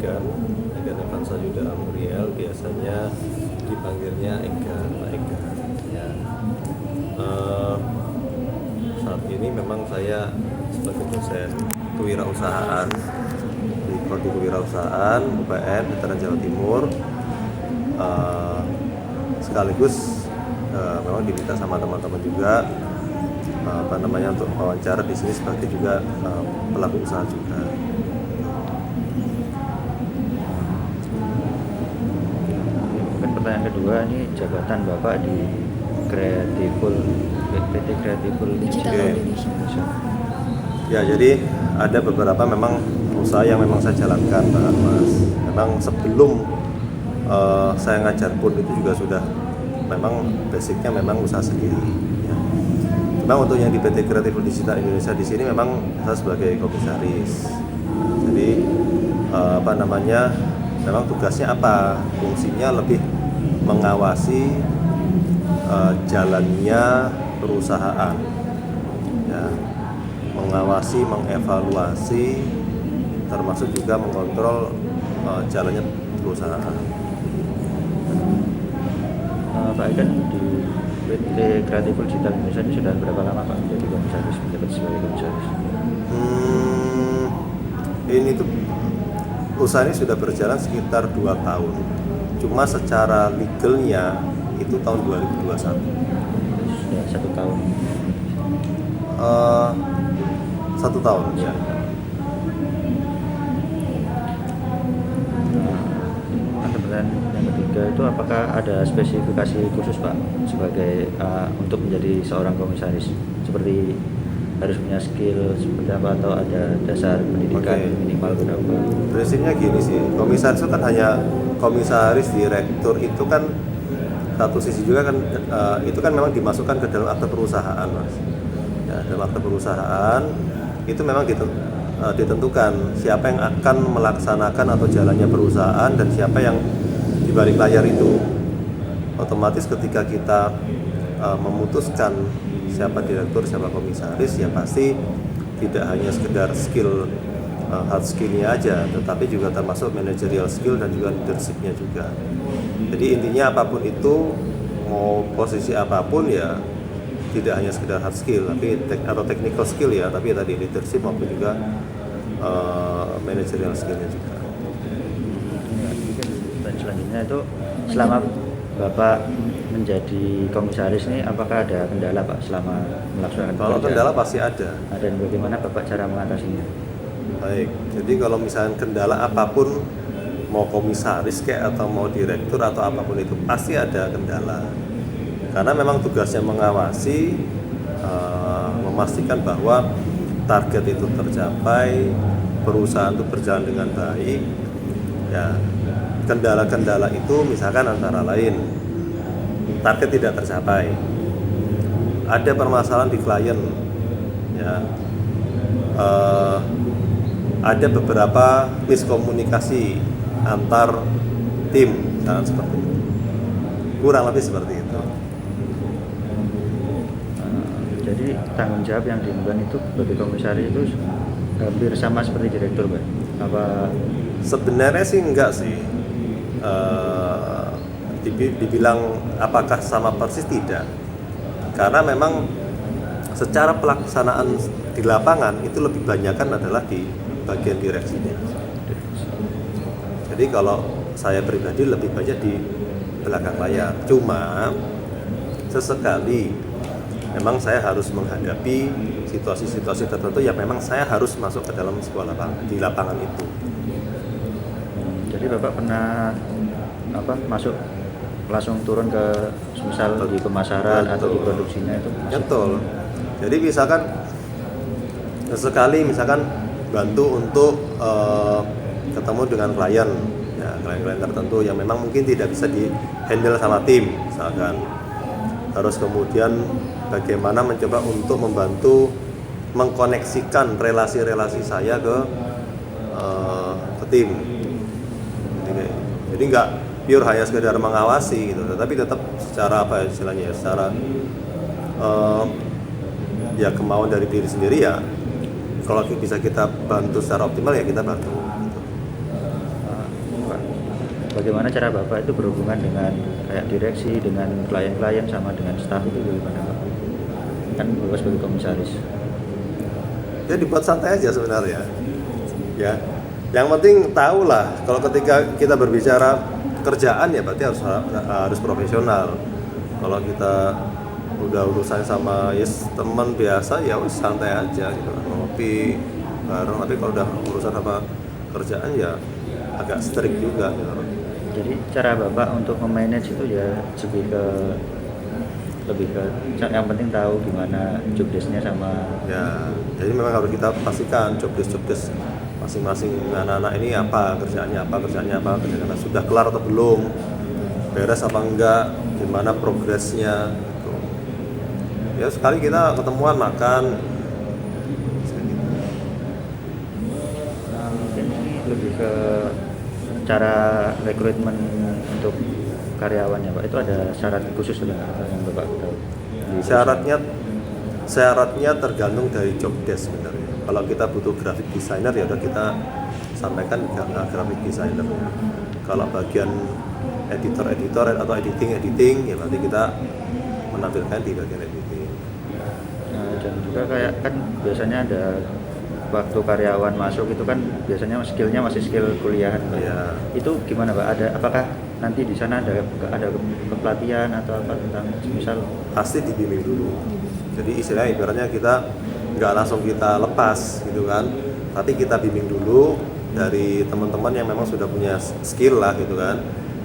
Egan Evansa Yuda Amuriel, biasanya dipanggilnya Egan, Pak Egan. Ya. Saat ini memang saya sebagai dosen kewirausahaan di Prodi Kewirausahaan UPN Veteran Jawa Timur, sekaligus memang diminta sama teman-teman juga untuk wawancara di sini sebagai juga pelaku usaha juga. Mungkin pertanyaan kedua, ini jabatan Bapak di PT Creatiful Digital Indonesia. Ya, jadi ada beberapa memang usaha yang memang saya jalankan, Pak Mas. Memang sebelum saya ngajar pun itu juga sudah memang basicnya memang usaha sendiri. Ya. Memang untuk yang di PT Creatiful Digital Indonesia di sini memang saya sebagai komisaris. Jadi memang tugasnya apa? Fungsinya lebih mengawasi jalannya perusahaan, ya, mengawasi, mengevaluasi, termasuk juga mengontrol jalannya perusahaan. Pak Egan di PT Creatiful Digital Indonesia ini sudah berapa lama Pak menjadi komisaris, menjabat sebagai komisaris? Ini tuh usaha ini sudah berjalan sekitar 2 tahun. Cuma secara legalnya itu tahun 2021. Sudah 1 tahun. 1 tahun ya. Ada pertanyaan yang ketiga itu, apakah ada spesifikasi khusus Pak sebagai untuk menjadi seorang komisaris, seperti harus punya skill seperti apa, atau ada dasar pendidikan minimal berapa? Prinsipnya gini sih, komisaris itu kan hanya komisaris, direktur itu kan satu sisi juga kan itu kan memang dimasukkan ke dalam akte perusahaan, Mas. Ya, dalam akte perusahaan itu memang ditentukan siapa yang akan melaksanakan atau jalannya perusahaan dan siapa yang di balik layar itu. Otomatis ketika kita memutuskan siapa direktur, siapa komisaris, ya pasti tidak hanya sekedar skill hard skillnya aja, tetapi juga termasuk managerial skill dan juga leadershipnya juga. Jadi intinya apapun itu, mau posisi apapun ya tidak hanya sekedar hard skill atau technical skill ya, tapi tadi leadership maupun juga managerial skillnya juga. Dan selanjutnya itu, selama Bapak menjadi komisaris ini, apakah ada kendala Pak selama melaksanakan Kalau pekerjaan? kendala pasti ada. Dan bagaimana Bapak cara mengatasinya? Baik, jadi kalau misalnya kendala apapun, mau komisaris kayak atau mau direktur atau apapun itu pasti ada kendala. Karena memang tugasnya mengawasi, memastikan bahwa target itu tercapai, perusahaan itu berjalan dengan baik. Ya, kendala-kendala itu misalkan antara lain target tidak tercapai, ada permasalahan di klien, ya, ada beberapa miskomunikasi antar tim, seperti itu. Kurang lebih seperti itu. Jadi tanggung jawab yang diemban itu bagi komisaris itu hampir sama seperti direktur, Pak? Apa? Sebenarnya sih enggak sih. Dibilang apakah sama persis, tidak. Karena memang secara pelaksanaan di lapangan itu lebih banyakkan adalah di bagian direksinya. Jadi kalau saya pribadi lebih banyak di belakang layar. Cuma sesekali memang saya harus menghadapi situasi-situasi tertentu yang memang saya harus masuk ke dalam sebuah lapangan itu. Jadi Bapak pernah masuk langsung turun ke misal di pemasaran atau di produksinya itu? Betul. Jadi misalkan sesekali bantu untuk ketemu dengan klien, ya, klien-klien tertentu yang memang mungkin tidak bisa di handle sama tim, misalkan. Terus kemudian bagaimana mencoba untuk membantu mengkoneksikan relasi-relasi saya ke tim. Jadi nggak pure hanya sekedar mengawasi gitu, tetapi tetap secara secara ya kemauan dari diri sendiri, ya kalau bisa kita bantu secara optimal ya kita bantu. bagaimana cara Bapak itu berhubungan dengan kayak direksi, dengan klien-klien sama dengan staf itu bagaimana Pak? Kan Bapak sebagai komisaris. Ya dibuat santai aja sebenarnya. Ya. Yang penting tahu lah kalau ketika kita berbicara kerjaan ya berarti harus profesional. Kalau kita udah urusan sama teman biasa ya wis santai aja gitu, ngopi bareng. Tapi kalau udah urusan sama kerjaan ya agak strict juga gitu. Jadi cara Bapak untuk memanage itu ya lebih ke yang penting tahu gimana job desk-nya sama Ya, jadi memang harus kita pastikan job desk masing-masing anak-anak ini apa kerjaannya sudah kelar atau belum, beres apa enggak, gimana progresnya gitu. Ya sekali kita ketemuan makan. mungkin ini lebih ke cara rekrutmen untuk karyawannya Pak, itu ada syarat khusus yang Bapak tahu? Syaratnya tergantung dari job desk sebenarnya. Kalau kita butuh graphic designer ya udah kita sampaikan graphic designer. Kalau bagian editor atau editing ya nanti kita menampilkan di bagian editing. Nah, dan juga kayak kan biasanya ada waktu karyawan masuk itu kan biasanya skillnya masih skill kuliahan Pak. Ya. Itu gimana Pak? Apakah nanti di sana ada kepelatihan atau apa tentang misal? Pasti dibimbing dulu. Jadi istilahnya ibaratnya kita nggak langsung kita lepas gitu kan, tapi kita bimbing dulu dari teman-teman yang memang sudah punya skill lah gitu kan,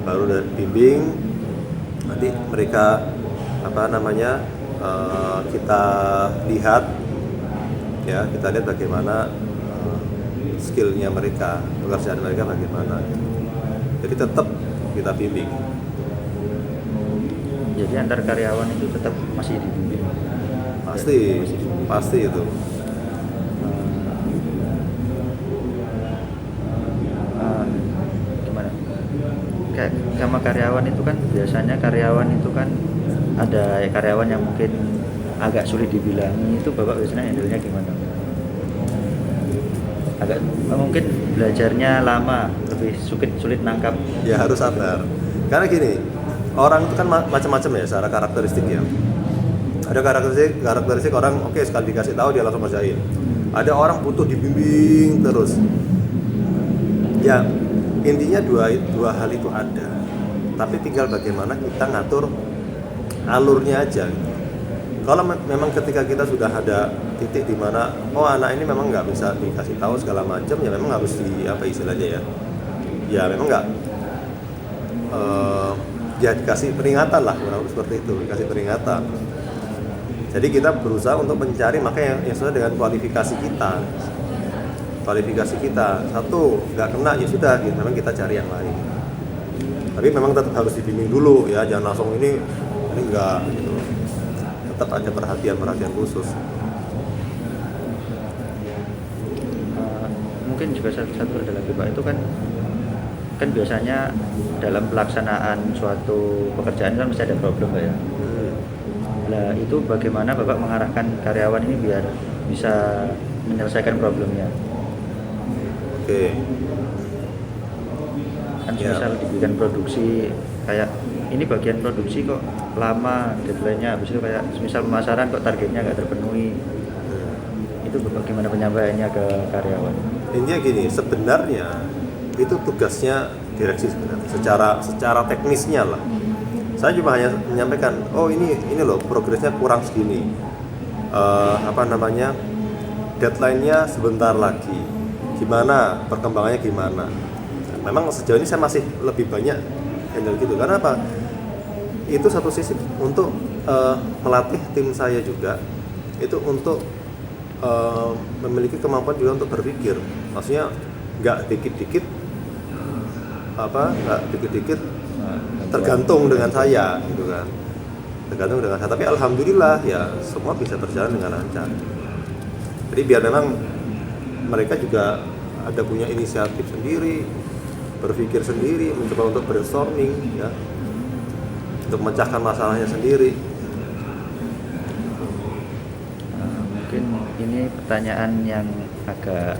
baru dari bimbing nanti mereka kita lihat ya, kita lihat bagaimana skillnya mereka, pekerjaan mereka bagaimana. Jadi tetap kita bimbing. Jadi antar karyawan itu tetap masih dibimbing. Pasti itu. Gimana? Kayak sama karyawan itu kan biasanya karyawan itu kan ada karyawan yang mungkin agak sulit dibilangi, itu Bapak biasanya handle-nya gimana? Agak mungkin belajarnya lama, lebih sulit nangkap. Ya harus sabar. Karena gini, orang itu kan macam-macam ya secara karakteristik ya. Ada karakteristik orang oke, sekali dikasih tahu dia langsung ngerjain. Ada orang butuh dibimbing terus. Ya intinya dua hal itu ada. Tapi tinggal bagaimana kita ngatur alurnya aja. Kalau memang ketika kita sudah ada titik di mana anak ini memang nggak bisa dikasih tahu segala macam, ya memang harus istilahnya ya memang nggak ya dikasih peringatan lah, seperti itu, dikasih peringatan. Jadi kita berusaha untuk mencari makanya yang sesuai dengan kualifikasi kita. Satu nggak kena ya sudah, gitu. Memang kita cari yang lain. Tapi memang tetap harus dibimbing dulu ya, jangan langsung ini enggak gitu. Tetap ada perhatian khusus. Mungkin juga satu ada lagi Pak, itu kan biasanya dalam pelaksanaan suatu pekerjaan kan mesti ada problem Pak ya. Nah itu bagaimana Bapak mengarahkan karyawan ini biar bisa menyelesaikan problemnya? Oke. Kan misal dibikin produksi kayak ini bagian produksi kok lama deadline-nya, habis itu kayak misal pemasaran kok targetnya nggak terpenuhi. Itu bagaimana penyampaiannya ke karyawan? Intinya gini, sebenarnya itu tugasnya direksi sebenarnya secara teknisnya lah. Saya cuma hanya menyampaikan, ini loh progresnya kurang segini, deadline-nya sebentar lagi, gimana perkembangannya gimana. Memang sejauh ini saya masih lebih banyak handle gitu, karena apa? Itu satu sisi untuk melatih tim saya juga, itu untuk memiliki kemampuan juga untuk berpikir, maksudnya nggak dikit-dikit tergantung dengan saya gitu kan, tapi alhamdulillah ya semua bisa berjalan dengan lancar. Jadi biar memang mereka juga ada punya inisiatif sendiri, berpikir sendiri, mencoba untuk brainstorming ya, untuk memecahkan masalahnya sendiri. Mungkin ini pertanyaan yang agak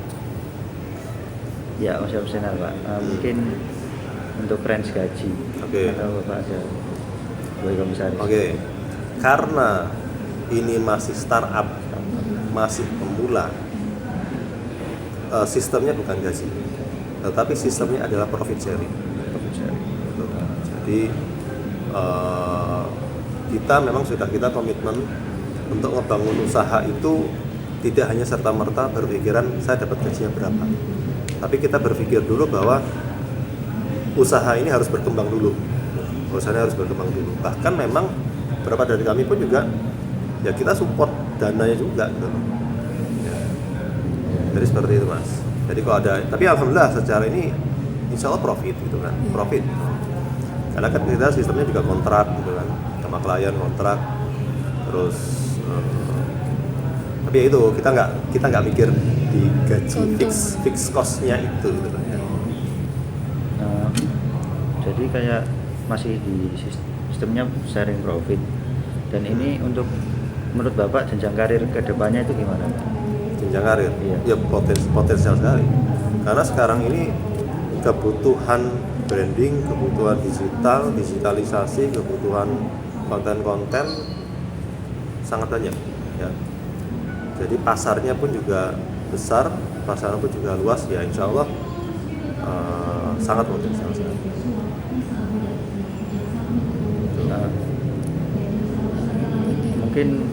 ya opsional Pak. Mungkin untuk range gaji. Oke. Atau Bapak ada sebagai komisaris? Oke, karena ini masih startup, masih pemula, sistemnya bukan gaji, tetapi sistemnya adalah profit sharing. Gitu. Jadi kita memang sudah kita komitmen untuk ngebangun usaha itu tidak hanya serta-merta berpikiran saya dapat gajinya berapa, tapi kita berpikir dulu bahwa usaha ini harus berkembang dulu. Usahanya harus berkembang dulu. Bahkan memang beberapa dari kami pun juga ya kita support dananya juga gitu. Ya. Jadi seperti itu Mas. Jadi kalau ada, tapi alhamdulillah secara ini insya Allah profit gitu kan, profit. Karena kan kita sistemnya juga kontrak gitu kan, sama klien kontrak. Terus tapi ya itu kita nggak mikir di gaji fix costnya itu gitu kan. Ya. Jadi kayak masih di sistemnya sharing profit, dan ini untuk menurut Bapak jenjang karir ke depannya itu gimana? Jenjang karir? Iya. Ya potensial sekali. Karena sekarang ini kebutuhan branding, kebutuhan digital, digitalisasi, kebutuhan konten-konten sangat banyak ya. Jadi pasarnya pun juga besar, pasarnya pun juga luas ya, insya Allah sangat potensial sekali. Mungkin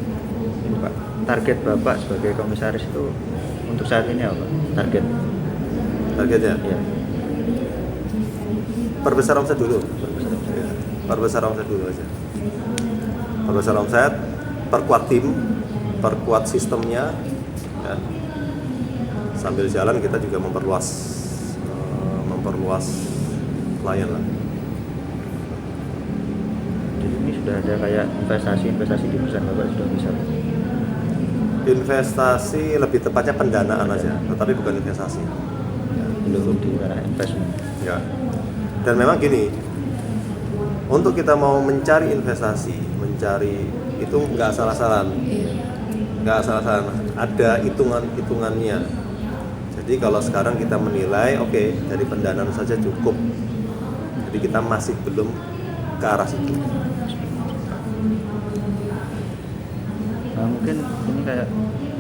ini Pak, target Bapak sebagai komisaris itu untuk saat ini apa? Targetnya? Ya. Perbesar omset dulu. Perbesar omset dulu aja. Perbesar omset, perkuat tim, perkuat sistemnya, ya. Sambil jalan kita juga memperluas klien lah. Jadi ini sudah ada kayak investasi di perusahaan Bapak sudah bisa? Investasi lebih tepatnya pendanaan aja, tetapi bukan investasi. Belum di arah investment. Ya. Dan memang gini, untuk kita mau mencari investasi, itu nggak salah-salah, ada hitungannya. Jadi kalau sekarang kita menilai, oke, dari pendanaan saja cukup. Jadi kita masih belum ke arah situ. Nah, mungkin ini kayak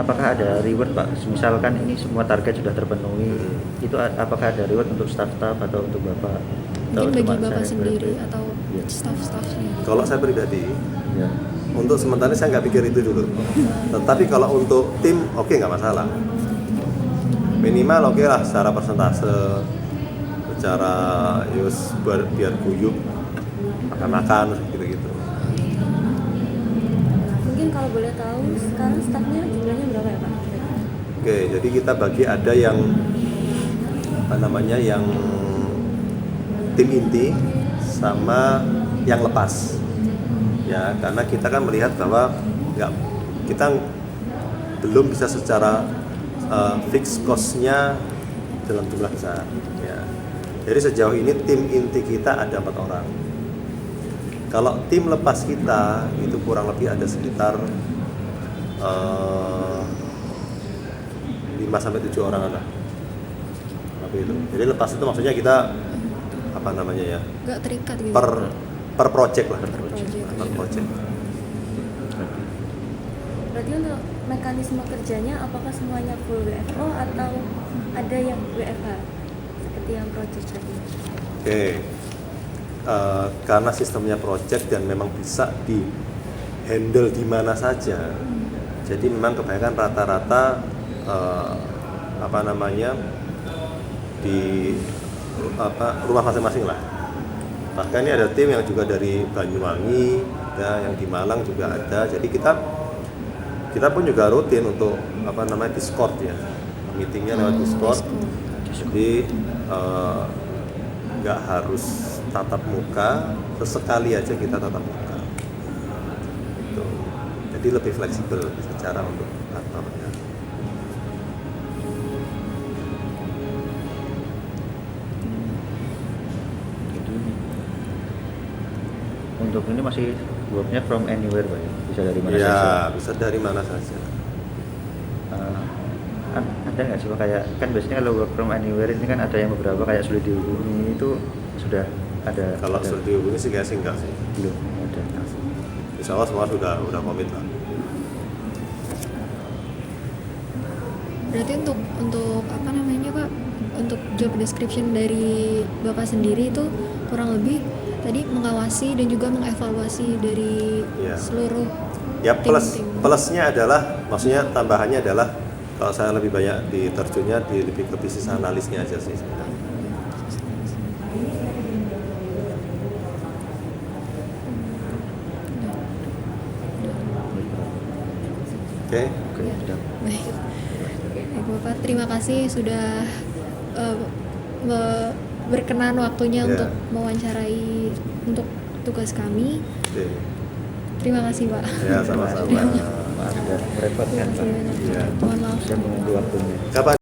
apakah ada reward Pak? Misalkan ini semua target sudah terpenuhi, itu apakah ada reward untuk staff-staff atau untuk Bapak? Atau Mungkin bagi cuma Bapak saya sendiri pribadi? atau Ya. staff-staffnya. Kalau saya pribadi, Ya. untuk sementara saya nggak pikir itu dulu. Tetapi kalau untuk tim, oke, nggak masalah. Minimal oke lah secara persentase, secara biar guyup, makan-makan gitu-gitu. Mungkin kalau boleh tahu sekarang stafnya jumlahnya berapa ya Pak? Oke, jadi kita bagi ada yang yang tim inti sama yang lepas. Ya, karena kita kan melihat bahwa kita belum bisa secara fix cost-nya dalam jumlah besar. Ya. Jadi sejauh ini tim inti kita ada 4 orang. Kalau tim lepas kita itu kurang lebih ada sekitar 5-7 orang anak. Itu. Jadi lepas itu maksudnya kita Nggak terikat gitu. per project lah. Per project. Berarti untuk mekanisme kerjanya apakah semuanya full WFO atau ada yang WFH seperti yang project tadi? Oke. Karena sistemnya project dan memang bisa di handle di mana saja. Jadi memang kebanyakan rata-rata di rumah masing-masing lah. Bahkan ini ada tim yang juga dari Banyuwangi, ya, yang di Malang juga ada. Jadi kita pun juga rutin untuk Discord ya, meetingnya lewat Discord. Jadi nggak harus tatap muka, sesekali aja kita tatap muka. Gitu. Jadi lebih fleksibel secara untuk Untuk ini masih worknya from anywhere Pak, bisa dari mana ya, saja? bisa dari mana saja. Ada nggak sih Pak, kayak kan biasanya kalau work from anywhere ini kan ada yang beberapa kayak sulit dihubungi, itu sudah ada? Kalau ada- sudah dihubungi sih kayaknya sih enggak sih. belum ada. Insya Allah semua sudah komit lah. Berarti untuk apa namanya Pak, untuk job description dari Bapak sendiri itu kurang lebih tadi mengawasi dan juga mengevaluasi dari Iya. seluruh Ya tim-tim. plusnya adalah, maksudnya tambahannya adalah kalau saya lebih banyak diterjunnya di lebih ke bisnis analisnya aja sih sebenarnya. Oke. Oke, sudah. Baik. Baik, Bapak, terima kasih sudah berkenan waktunya Ya. untuk mewawancarai untuk tugas kami. Oke. Terima kasih Pak. Ya sama-sama. Maaf sudah merepotkan Pak. Terima kasih banyak. Iya. Mohon maaf. Saya menunggu waktunya. Kapan